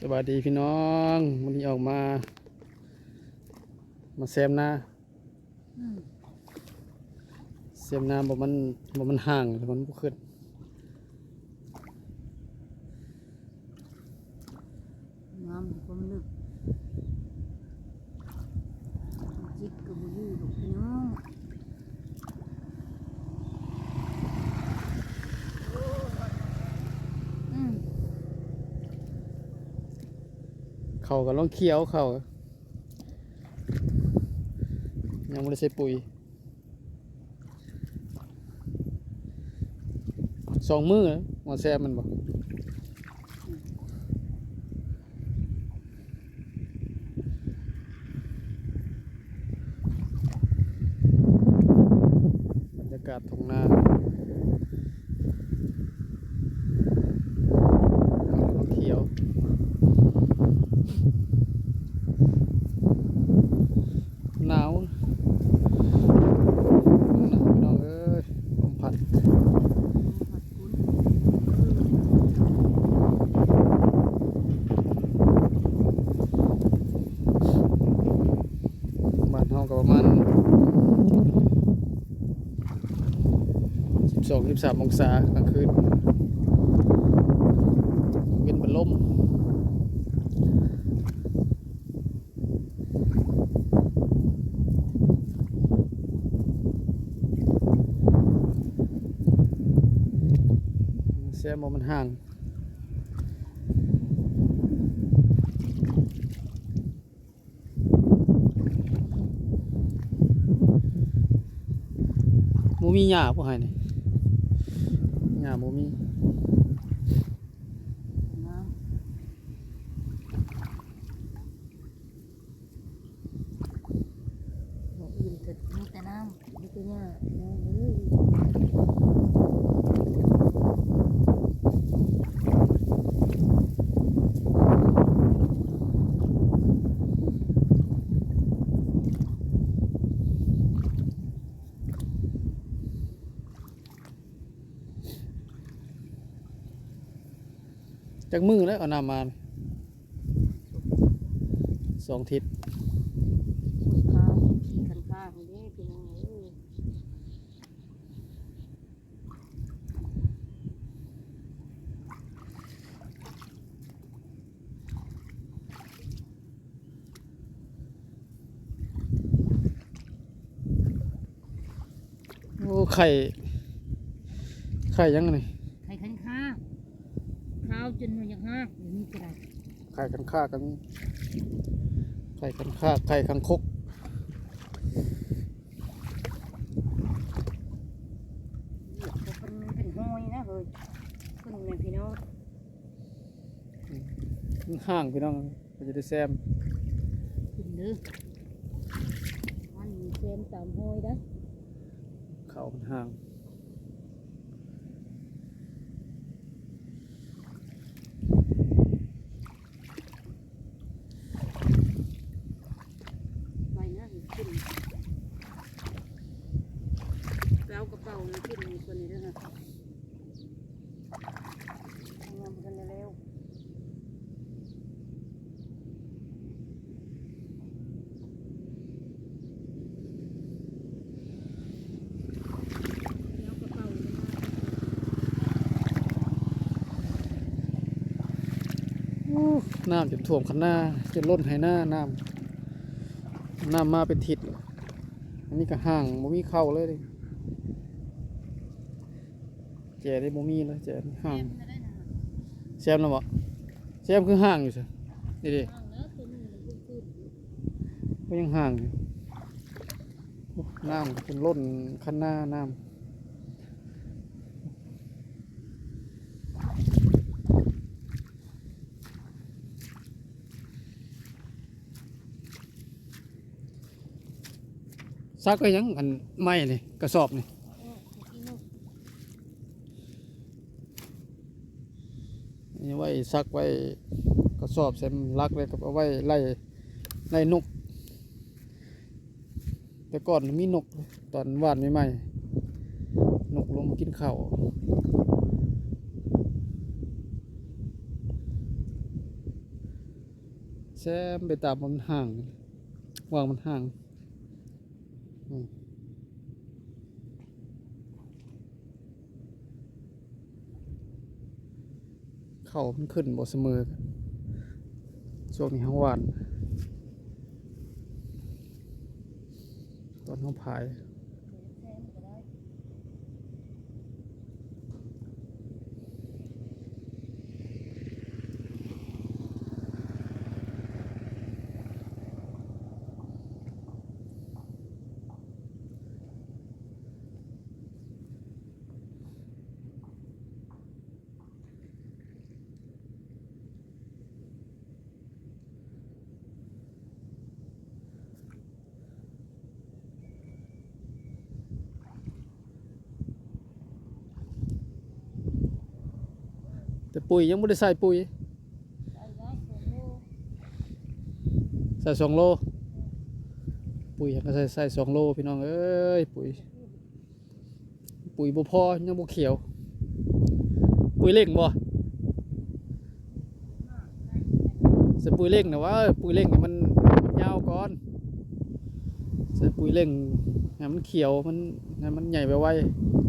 สวัสดีพี่น้องวันนี้ออกมาแซมนาแซมนาบ่มันห่างแต่มันบ่ขึ้นน้ำความลึกจิกกับบุยูลูกพี่น้องเขาก็ลองเคี้ยวเขายังไม่ได้ใส่ปุ๋ย2 มื้อแล้วมาแซมมันบ่บรรยากาศทุ่งนาเขาลองเคี้ยวหนาวพี่น้องเอ้ยลมพัดบ้านเฮาก็ประมาณ12-13 องศากลางคืนเย็นเป็นลมแซมมันห่างโมมีหญ้าพวกให้นี่หญ้าโมมีน้ำอื่นเกิดมีแต่น้ำมีแต่หญ้าน้ำเลยจากมือแล้วเอาน้ำมา2 ทิศคุยข้าวขี่กันข้าวให้ได้พี่น้องเอ้ยโอ้ไข่ยังไง ไข่ขันข้าวข้าวจนมันยังหักอย่างนี้ก็ได้ ไข่กันค่ากันไข่กันค่าไข่คังคกเป็นห้อยนะเฮ้ยขึ้นเลยพี่น้อง ห่างพี่น้องก็จะได้แซม ขึ้นเด้อมันมีเซมตามห้อยนะ เขามันห่างไปนะขึ้นแล้วกระเป๋านะขึ้นในคนนี้ด้วยนะทำงานกันเร็วแล้วกระเป๋าเลยนะ น้ำจนท่วมคันหน้าจนล้นไหหน้าน้ำมาเป็นทิศอันนี้ก็ห่างบ่มีเข้าเลยแจได้บ่มีเลยแจนี่ห่างแซมแล้วบ่แซมคือห่างอยู่สินี่ดิก็ยังห่างอยู่น้ำจนล้นคันหน้าน้ำซักไว้ยังอันไม้นี่กระสอบนี่นี่ไว้ซักไว้กระสอบเซ็มลักเลยกับเอาไว้ไล่นกแต่ก่อนมีนกตอนวานใหม่ๆนกลงมากินข้าว น แซมไปตามมันห่างวางมันห่างอืมเขามันขึ้นบ่เสมอกันช่วงนี้ห้างหวานตอนห้องพาย แซมก็ได้ แต่ปุ๋ยยังไม่ได้ใส่ปุ๋ย ได้ได้ส่วนโล ใส่2 โลปุ๋ยก็ใส่2 โลพี่น้องเอ้ยปุ๋ยบ่พอยังบ่เขียวปุ๋ยเร่งบ่ใส่ปุ๋ยเร่งนะว่าปุ๋ยเร่งเนี่ยมันยาวก่อนใส่ปุ๋ยเร่งให้มันเขียวมันให้มันใหญ่ไวๆ